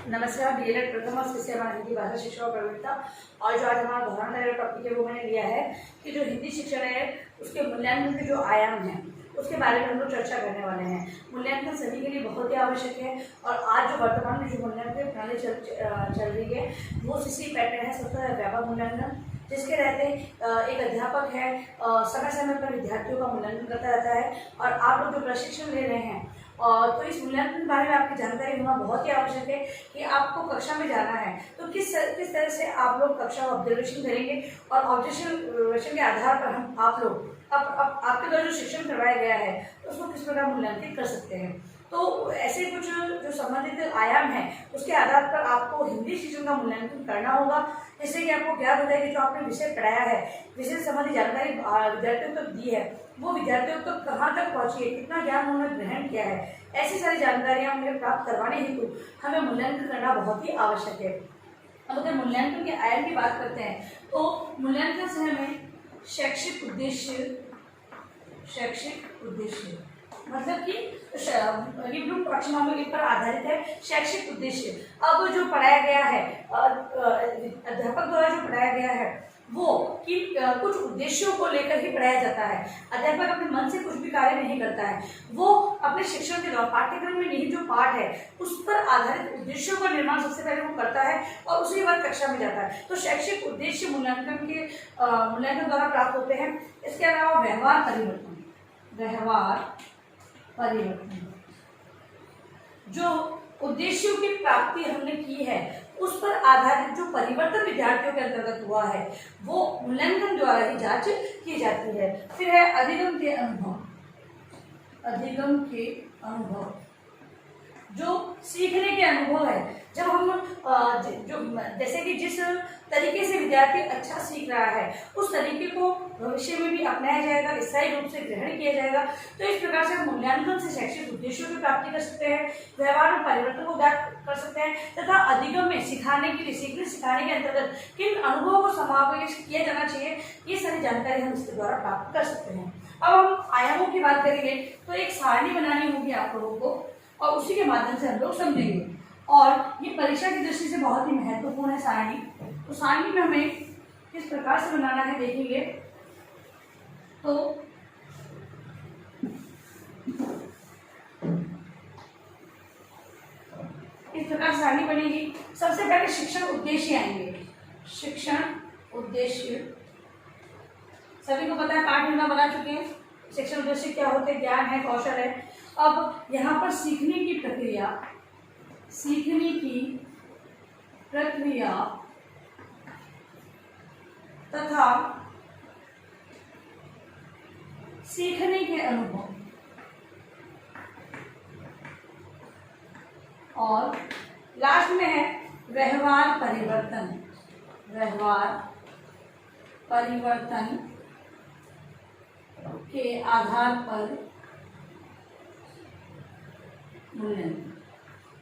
नमस्कार, डीएलएड प्रथम वर्ष विषय हमारा हिंदी भाषा शिक्षा और प्रवीणता। और जो आज हमारा दोहराना रहेगा टॉपिक है वो मैंने लिया है कि जो हिंदी शिक्षण है उसके मूल्यांकन के जो आयाम हैं उसके बारे में हम लोग चर्चा करने वाले हैं। मूल्यांकन सभी के लिए बहुत ही आवश्यक है और आज जो वर्तमान में जो मूल्यांकन प्रणाली चल रही है वो सीसी पैटर्न है, सबसे व्यापक मूल्यांकन, जिसके रहते एक अध्यापक है समय समय पर विद्यार्थियों का मूल्यांकन करता रहता है और आप लोग जो प्रशिक्षण ले रहे हैं तो इस मूल्यांकन के बारे में आपकी जानकारी होना बहुत ही आवश्यक है कि आपको कक्षा में जाना है तो किस तरह से आप लोग कक्षा ऑब्जर्वेशन करेंगे और ऑब्जर्वेशन के आधार पर हम आप लोग आपके द्वारा जो शिक्षण करवाया गया है उसको किस प्रकार मूल्यांकित कर सकते हैं। तो ऐसे कुछ जो संबंधित आयाम है उसके आधार पर आपको हिंदी शिक्षण का मूल्यांकन करना होगा, जिससे कि आपको ज्ञात हो जाए कि जो आपने विषय पढ़ाया है, विषय संबंधी जानकारी विद्यार्थियों तक दी है, वो विद्यार्थियों तक कहाँ तक पहुँची है, कितना ज्ञान उन्होंने ग्रहण किया है। ऐसी सारी जानकारियाँ उन्हें प्राप्त करवाने हेतु हमें मूल्यांकन करना बहुत ही आवश्यक है। अब अगर मूल्यांकन के आयाम की बात करते हैं तो मूल्यांकन से हमें शैक्षिक उद्देश्य मतलब कि पर आधारित है शैक्षिक उद्देश्य। अब जो पढ़ाया गया है अध्यापक द्वारा जो पढ़ाया गया है वो कि कुछ उद्देश्यों को लेकर ही पढ़ाया जाता है। अध्यापक अपने मन से कुछ भी कार्य नहीं करता है, वो अपने शिक्षण के दौरान पाठ्यक्रम में निहित जो पाठ है उस पर आधारित उद्देश्यों का निर्माण सबसे पहले वो करता है और उसके बाद कक्षा में जाता है। तो शैक्षिक उद्देश्य मूल्यांकन द्वारा प्राप्त होते हैं। इसके अलावा व्यवहार परिवर्तन जो उद्देश्यों की प्राप्ति हमने की है उस पर आधारित जो परिवर्तन विद्यार्थियों के अंतर्गत हुआ है वो मूल्यांकन द्वारा ही जांच की जाती है। फिर है अधिगम के अनुभव जो सीखने के अनुभव है। जब हम जो जैसे कि जिस तरीके से विद्यार्थी अच्छा सीख रहा है उस तरीके को भविष्य में भी अपनाया जाएगा, स्थायी रूप से ग्रहण किया जाएगा। तो इस प्रकार से हम मूल्यांकन से शैक्षिक उद्देश्यों की प्राप्ति कर सकते हैं, व्यवहार में परिवर्तन को ज्ञात कर सकते हैं तथा अधिगम में सिखाने के अंतर्गत किन अनुभवों को समावेश किया जाना चाहिए, ये सारी जानकारी हम इसके द्वारा प्राप्त कर सकते हैं। अब हम आयामों की बात करेंगे तो एक सारणी बनानी होगी आप लोगों को और उसी के माध्यम से हम लोग समझेंगे और ये परीक्षा की दृष्टि से बहुत ही महत्वपूर्ण है सारणी। तो सारणी में हमें किस प्रकार से बनाना है देखेंगे तो इस प्रकार सारणी बनेगी। सबसे पहले शिक्षण उद्देश्य आएंगे। शिक्षण उद्देश्य सभी को पता है, पाठ में बना चुके हैं। शिक्षण उद्देश्य क्या होते हैं? ज्ञान है, कौशल है। अब यहाँ पर सीखने की प्रक्रिया तथा सीखने के अनुभव और लास्ट में है व्यवहार परिवर्तन के आधार पर मूल्यांकन।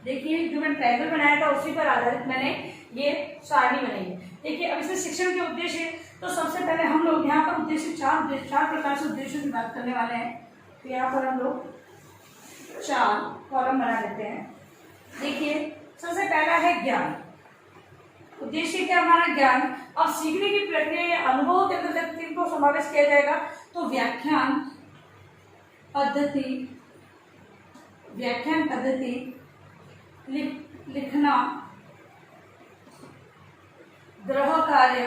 देखिए जो मैंने ट्रायंगल बनाया था उसी पर आधारित मैंने ये सारणी बनाई है। देखिए अब इसमें शिक्षण के उद्देश्य तो सबसे पहले हम लोग यहाँ पर उद्देश्य चार प्रकार से उद्देश्यों की बात करने वाले हैं। तो यहाँ पर हम लोग 4 कॉलम बना लेते हैं। देखिए सबसे पहला है ज्ञान। उद्देश्य क्या हमारा ज्ञान। अब सीखने की प्रक्रिया या अनुभव के अंतर्गत किनको समावेश किया जाएगा तो व्याख्यान पद्धति, लिखना, गृह कार्य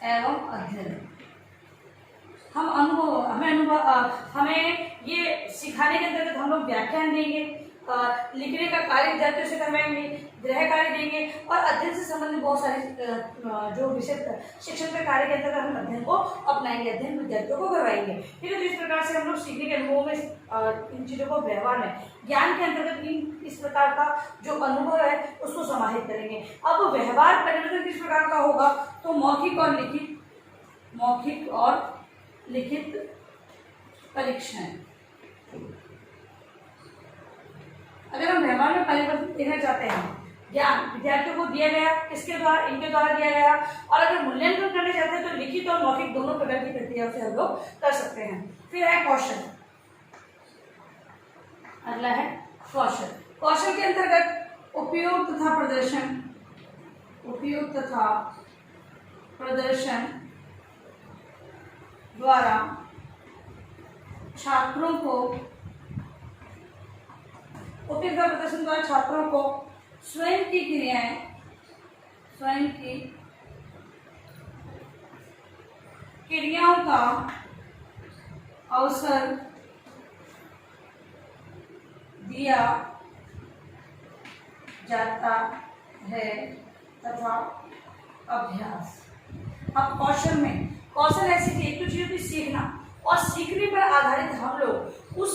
एवं अध्ययन। हमें ये सिखाने के अंतर्गत हम लोग व्याख्यान देंगे, लिखने का कार्य विद्यार्थियों से करवाएंगे, गृह कार्य देंगे और अध्ययन से संबंधित बहुत सारे जो विषय शिक्षण के कार्य के अंतर्गत हम अध्ययन को अपनाएंगे, अध्ययन विद्यार्थियों को करवाएंगे। ठीक है, तो इस प्रकार से हम लोग सीखने के अनुभव में इन चीज़ों को व्यवहार में ज्ञान के अंतर्गत इस प्रकार का जो अनुभव है उसको समाहित करेंगे। अब व्यवहार परिवर्तन किस प्रकार का होगा तो मौखिक और लिखित परीक्षाएं। अगर हम व्यवहार में परिवर्तन देखना चाहते हैं, ज्ञान विद्यार्थियों को दिया गया किसके द्वारा, इनके द्वारा दिया गया, और अगर मूल्यांकन करना चाहते हैं तो लिखित और मौखिक दोनों प्रकार की प्रक्रिया से हम लोग कर सकते हैं। फिर है कौशल। अगला है कौशल। कौशल के अंतर्गत उपयोग तथा प्रदर्शन द्वारा छात्रों को स्वयं की क्रियाओं का अवसर दिया जाता है तथा अभ्यास। अब कौशल ऐसी थी, एक तो चीज़ होती सीखना, और सीखने पर आधारित हम लोग उस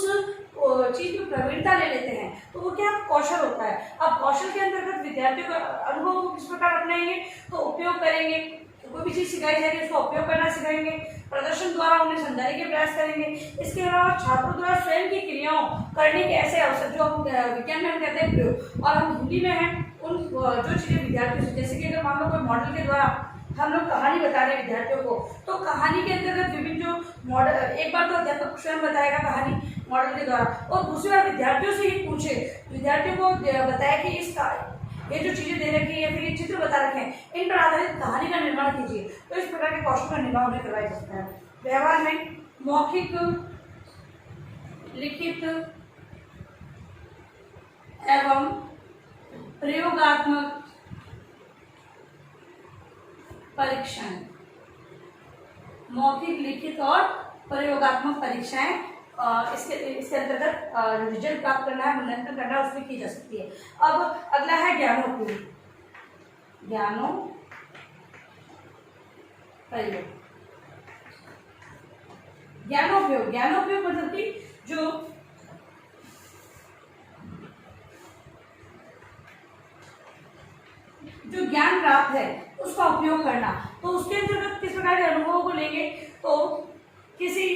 चीज में प्रवीणता ले लेते हैं, तो वो क्या कौशल होता है। अब कौशल के अंतर्गत विद्यार्थियों का अनुभव को किस प्रकार अपनाएंगे, तो उपयोग करेंगे, कोई भी चीज सिखाई जा रही है उसका उपयोग करना सिखाएंगे, प्रदर्शन द्वारा उन्हें समझाने के प्रयास करेंगे। इसके अलावा छात्रों द्वारा स्वयं की क्रियाओं करने के ऐसे अवसर, जो हम विज्ञान में हम कहते हैं प्रयोग, और हम हिंदी में हैं उन जो चीजें विद्यार्थियों से, जैसे कि अगर मान लो कोई मॉडल के द्वारा हम लोग कहानी बता रहे हैं विद्यार्थियों को, तो कहानी के अंतर्गत विभिन्न जो मॉडल, एक बार तो अध्यापक स्वयं बताएगा कहानी मॉडल के द्वारा, और दूसरी बार विद्यार्थियों से ही पूछे, विद्यार्थियों को बताया कि इसका ये जो चीजें दे रखी है, फिर ये चित्र बता रखे हैं, इन पर आधारित कहानी का निर्माण कीजिए। तो इस प्रकार के कौशल का निर्माण उन्हें करवाया जा सकता है। व्यवहार में मौखिक, लिखित एवं प्रयोगात्मक परीक्षाएं, मौखिक, लिखित और प्रयोगात्मक परीक्षाएं इसके अंतर्गत रिजल्ट प्राप्त करना है, मूल्यांकन करना है, उसमें की जा सकती है। अब अगला है ज्ञानोपयोग मतलब कि जो ज्ञान प्राप्त है उसका उपयोग करना। तो उसके अंतर्गत किस प्रकार के अनुभवों को लेंगे, तो किसी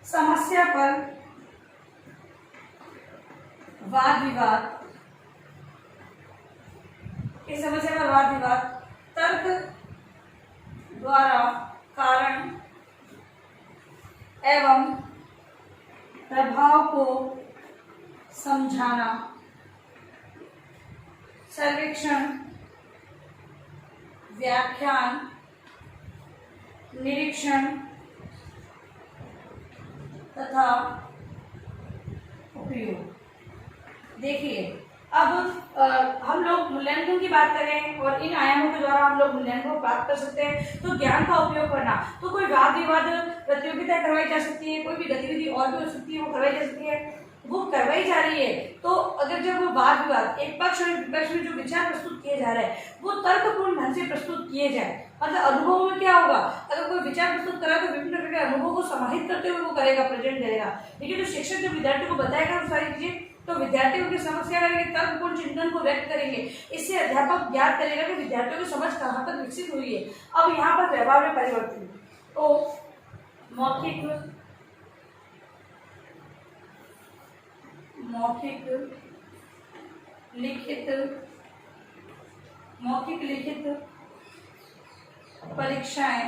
समस्या पर वाद विवाद, तर्क द्वारा कारण एवं प्रभाव को समझाना, सर्वेक्षण, व्याख्यान, निरीक्षण तथा उपयोग। देखिए, अब हम लोग मूल्यांकन की बात करें और इन आयामों के द्वारा हम लोग मूल्यांकन प्राप्त कर सकते हैं। तो ज्ञान का उपयोग करना, तो कोई वाद विवाद प्रतियोगिता करवाई जा सकती है, कोई भी गतिविधि और भी हो सकती है, वो करवाई जा सकती है, वो करवाई जा रही है। तो अगर जब वो वाद विवाद एक पक्ष और विपक्ष में जो विचार प्रस्तुत किए जा रहे हैं वो तर्कपूर्ण ढंग से प्रस्तुत किए जाए, मतलब अनुभव में क्या होगा, अगर कोई विचार प्रस्तुत करा तो विभिन्न प्रकार के अनुभवों को समाहित करते हुए वो करेगा, प्रेजेंट करेगा। लेकिन जो शिक्षक जो विद्यार्थी को बताएगा वो सारी चीजें, तो विद्यार्थी उनकी समस्या करेंगे, तर्कपूर्ण चिंतन को व्यक्त करेंगे। इससे अध्यापक ज्ञात करेगा कि विद्यार्थियों की समझ कहाँ तक विकसित हुई है। अब यहाँ पर व्यवहार में परिवर्तन, तो मौखिक लिखित परीक्षाएं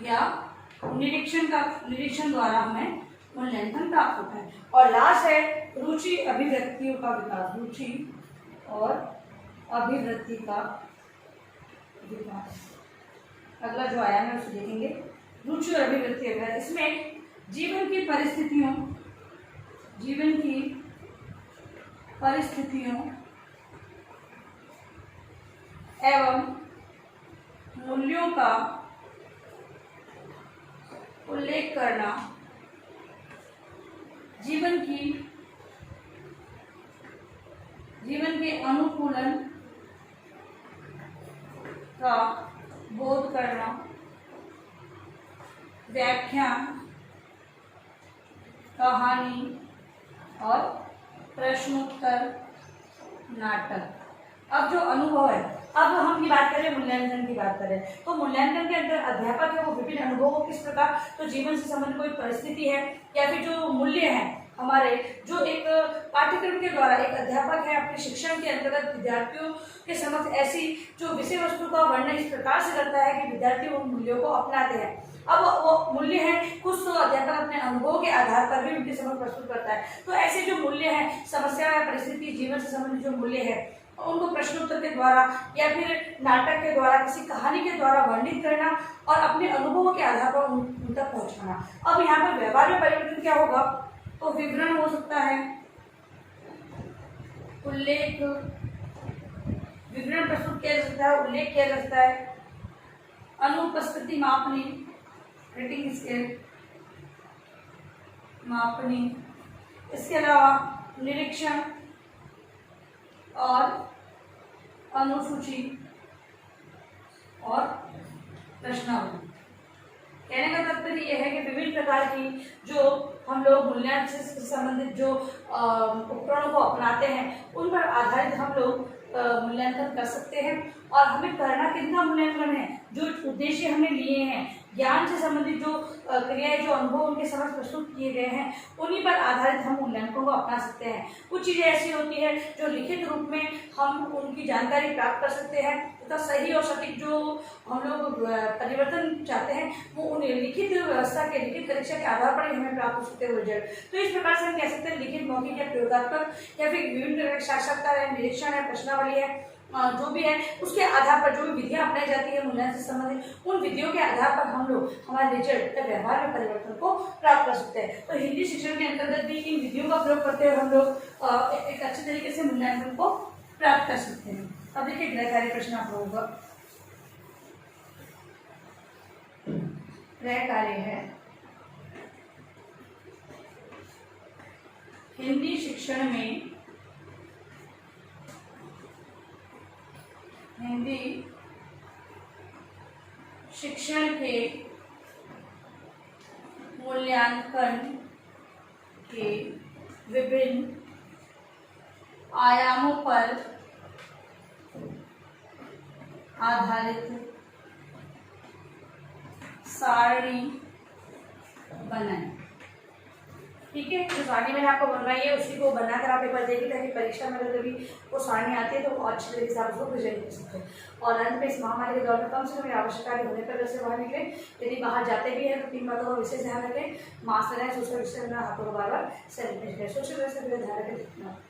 या निरीक्षण द्वारा हमें मूल्यांकन प्राप्त होता है। और लास्ट है रुचि अभिव्यक्तियों का विकास, रुचि और अभिवृत्ति का विकास। अगला जो आयाम है उसे देखेंगे, रुचि और अभिवृत्ति। इसमें जीवन की परिस्थितियों एवं मूल्यों का उल्लेख करना, जीवन के अनुकूलन का बोध करना, व्याख्यान, कहानी और प्रश्नोत्तर नाटक। अब जो अनुभव है, अब हम ये बात करें मूल्यांकन की बात करें, तो मूल्यांकन के अंदर अध्यापक है वो विभिन्न अनुभवों को किस प्रकार, तो जीवन से संबंधित कोई परिस्थिति है या फिर जो मूल्य है हमारे, जो एक पाठ्यक्रम के द्वारा एक अध्यापक है अपने शिक्षण के अंतर्गत विद्यार्थियों के समक्ष ऐसी जो विषय वस्तु का वर्णन इस प्रकार से करता है कि विद्यार्थी उन मूल्यों को अपनाते हैं। अब वो मूल्य है, कुछ तो अध्यापक अपने अनुभवों के आधार पर भी उनके समक्ष प्रस्तुत करता है। तो ऐसे जो मूल्य है, समस्या या परिस्थिति, जीवन से संबंधित जो मूल्य है, उनको प्रश्नोत्तर के द्वारा या फिर नाटक के द्वारा, किसी कहानी के द्वारा वर्णित करना और अपने अनुभवों के आधार पर उन तक पहुंचाना। अब यहाँ पर व्यवहार में परिवर्तन क्या होगा? तो विवरण हो सकता है, उल्लेख, विवरण प्रस्तुत किया जा सकता है, उल्लेख किया जा सकता है, अनुपस्थिति मापनी, रेटिंग स्केल मापनी, इसके अलावा निरीक्षण और अनुसूची और प्रश्नावली। कहने का तात्पर्य यह है कि विभिन्न प्रकार की जो हम लोग मूल्यांकन से संबंधित जो उपकरणों को अपनाते हैं, उन पर आधारित हम लोग मूल्यांकन कर सकते हैं। और हमें करना कितना मूल्यांकन है, जो उद्देश्य हमने लिए हैं, ज्ञान से संबंधित जो क्रियाएं, जो अनुभव उनके समक्ष प्रस्तुत किए गए हैं, उन्हीं पर आधारित हम मूल्यांकन को अपना सकते हैं। कुछ चीज़ें ऐसी होती है जो लिखित रूप में हम उनकी जानकारी प्राप्त कर सकते हैं, तथा सही और सटीक जो हम लोग परिवर्तन चाहते हैं, वो उन लिखित व्यवस्था के, लिखित परीक्षा के आधार पर ही हमें प्राप्त हो सकते हैं रिजल्ट। तो इस प्रकार से हम कह सकते हैं लिखित, मौखिक या प्रयोगात्मक या फिर विभिन्न साक्षात्कार है, निरीक्षण है, प्रश्नावली है, जो भी है, उसके आधार पर जो भी विधियां अपनाई जाती है मूल्यांकन से संबंधित, उन विधियों के आधार पर हम लोग हमारे रिजल्ट या व्यवहार में परिवर्तन को प्राप्त कर सकते हैं। तो हिंदी शिक्षण के अंतर्गत भी इन विधियों का प्रयोग करते हुए हम लोग एक अच्छे तरीके से मूल्यांकन को प्राप्त कर सकते हैं। अब देखिए गृह कार्य प्रश्न आप लोगों का गृह कार्य है, हिंदी शिक्षण में हिंदी शिक्षण के मूल्यांकन के विभिन्न आयामों पर आधारित सारणी बनाएं। ठीक है, जो सारणी मैंने आपको बनवाई है उसी को बनाकर आप एक बार देखिए, ताकि परीक्षा में अगर कभी वो सारणी आती है तो वो अच्छे तरीके से आप उसको प्रेजेंट कर सकते हैं। और अंत में इस महामारी के दौर में कम से कम आवश्यक कार्य होने पर घर से बाहर निकले। यदि बाहर जाते भी हैं तो 3 बातों का विशेष ध्यान रखें, मास्क लगाएं, सोशल डिस्टेंस में हाथों को बार बार सैनिटाइज करें, सोशल डिस्टेंस का ध्यान रखें।